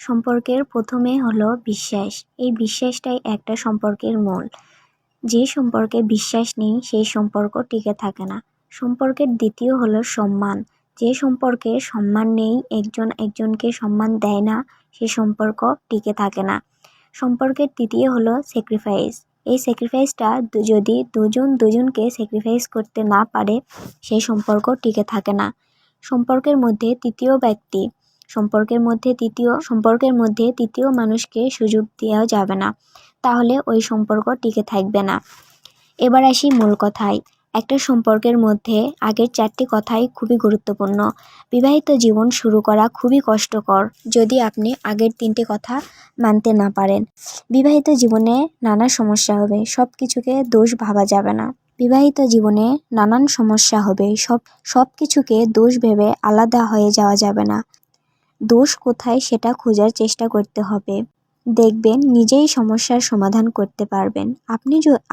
সম্পর্কের প্রথমে হলো বিশ্বাস। এই বিশ্বাসটাই একটা সম্পর্কের মূল। যে সম্পর্কে বিশ্বাস নেই সেই সম্পর্ক টিকে থাকে না। সম্পর্কের দ্বিতীয় হলো সম্মান। যে সম্পর্কে সম্মান নেই, একজন একজনকে সম্মান দেয় না, সেই সম্পর্ক টিকে থাকে না। সম্পর্কের তৃতীয় হলো স্যাক্রিফাইস। এই স্যাক্রিফাইসটা যদি দুজন দুজনকে স্যাক্রিফাইস করতে না পারে, সেই সম্পর্ক টিকে থাকে না। সম্পর্কের মধ্যে তৃতীয় মানুষকে সুযোগ দেওয়া যাবে না, তাহলে ওই সম্পর্ক টিকে থাকবে না। এবার আসি মূল কথায়। একটা সম্পর্কের মধ্যে আগের 4টি কথাই খুবই গুরুত্বপূর্ণ। বিবাহিত জীবন শুরু করা খুবই কষ্টকর যদি আপনি আগের 3টে কথা মানতে না পারেন। বিবাহিত জীবনে নানা সমস্যা হবে, সব কিছুকে দোষ ভাবা যাবে না। বিবাহিত জীবনে নানান সমস্যা হবে, সব কিছুকে দোষ ভেবে আলাদা হয়ে যাওয়া যাবে না। দোষ কোথায় সেটা খোঁজার চেষ্টা করতে হবে। দেখবেন নিজেই সমস্যার সমাধান করতে পারবেন।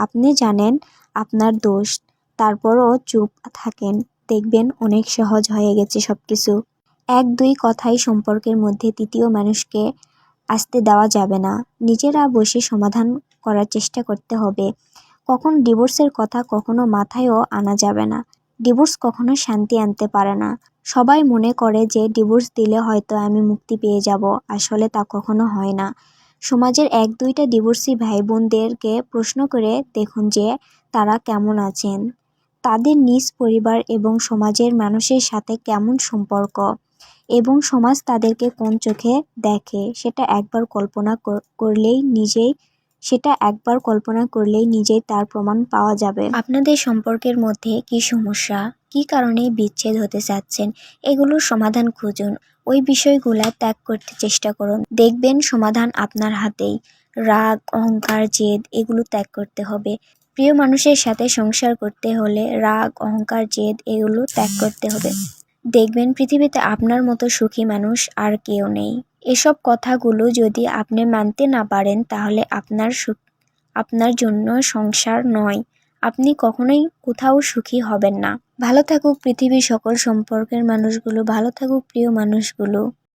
আপনি জানেন আপনার দোষ, তারপরও চুপ থাকেন, দেখবেন অনেক সহজ হয়ে গেছে সবকিছু। 1-2 কথাই সম্পর্কের মধ্যে তৃতীয় মানুষকে আসতে দেওয়া যাবে না। নিজেরা বসে সমাধান করার চেষ্টা করতে হবে। কখন ডিভোর্সের কথা কখনো মাথায়ও আনা যাবে না। ডিভোর্স কখনো শান্তি আনতে পারে না। সবাই মনে করে যে ডিভোর্স দিলে হয়তো আমি মুক্তি পেয়ে যাব, আসলে তা কখনো হয় না। সমাজের 1-2টা ডিভোর্সি ভাই বোনদেরকে প্রশ্ন করে দেখুন যে তারা কেমন আছেন, তাদের নিজ পরিবার এবং সমাজের মানুষের সাথে কেমন সম্পর্ক, এবং সমাজ তাদেরকে কোন চোখে দেখে, সেটা একবার কল্পনা করলেই নিজেই তার প্রমাণ পাওয়া যাবে। আপনাদের সম্পর্কের মধ্যে কি সমস্যা, কি কারণে বিচ্ছেদ হতে চাচ্ছেন, এগুলোর সমাধান খুঁজুন। ওই বিষয়গুলা ত্যাগ করতে চেষ্টা করুন, দেখবেন সমাধান আপনার হাতেই। রাগ, অহংকার, জেদ এগুলো ত্যাগ করতে হবে। প্রিয় মানুষের সাথে সংসার করতে হলে রাগ, অহংকার, জেদ এগুলো ত্যাগ করতে হবে। দেখবেন পৃথিবীতে আপনার মতো সুখী মানুষ আর কেউ নেই। এসব কথাগুলো যদি আপনি মানতে না পারেন, তাহলে আপনার জন্য সংসার নয়, আপনি কখনোই কোথাও সুখী হবেন না। ভালো থাকুক পৃথিবীর সকল সম্পর্কের মানুষগুলো, ভালো থাকুক প্রিয় মানুষগুলো।